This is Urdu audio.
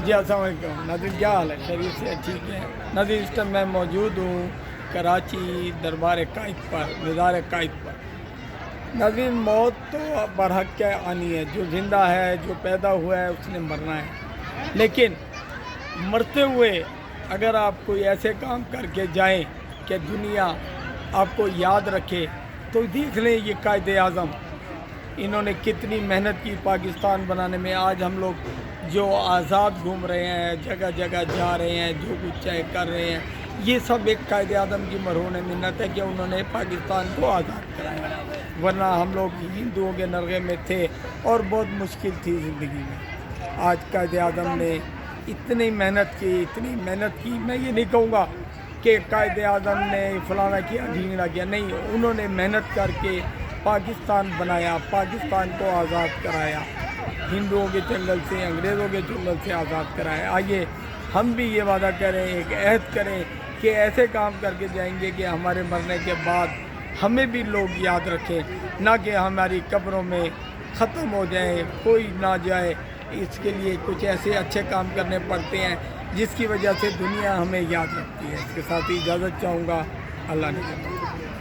جی السلام علیکم ناظرین، کیا حال ہے؟ خیریت سے؟ ٹھیک ہے ناظرین، اس ٹائم میں موجود ہوں کراچی دربار قائد پر، مزار قائد پر۔ ناظرین، موت تو برحق کے آنی ہے، جو زندہ ہے، جو پیدا ہوا ہے، اس نے مرنا ہے۔ لیکن مرتے ہوئے اگر آپ کوئی ایسے کام کر کے جائیں کہ دنیا آپ کو یاد رکھے، تو دیکھ لیں یہ قائد اعظم، انہوں نے کتنی محنت کی پاکستان بنانے میں۔ آج ہم لوگ جو آزاد گھوم رہے ہیں، جگہ جگہ جا رہے ہیں، جو کچھ چاہے کر رہے ہیں، یہ سب ایک قائد اعظم کی مرہون منت ہے کہ انہوں نے پاکستان کو آزاد کرایا، ورنہ ہم لوگ ہندوؤں کے نرغے میں تھے اور بہت مشکل تھی زندگی میں۔ آج قائد اعظم نے اتنی محنت کی، میں یہ نہیں کہوں گا کہ قائد اعظم نے فلانا کیا ڈھینگنا کیا، نہیں، انہوں نے محنت کر کے پاکستان بنایا، پاکستان کو آزاد کرایا، ہندوؤں کے چنگل سے، انگریزوں کے چنگل سے آزاد کرایا۔ آئیے ہم بھی یہ وعدہ کریں، ایک عہد کریں کہ ایسے کام کر کے جائیں گے کہ ہمارے مرنے کے بعد ہمیں بھی لوگ یاد رکھیں، نہ کہ ہماری قبروں میں ختم ہو جائیں، کوئی نہ جائے۔ اس کے لیے کچھ ایسے اچھے کام کرنے پڑتے ہیں جس کی وجہ سے دنیا ہمیں یاد رکھتی ہے۔ اس کے ساتھ ہی اجازت چاہوں گا، اللہ نے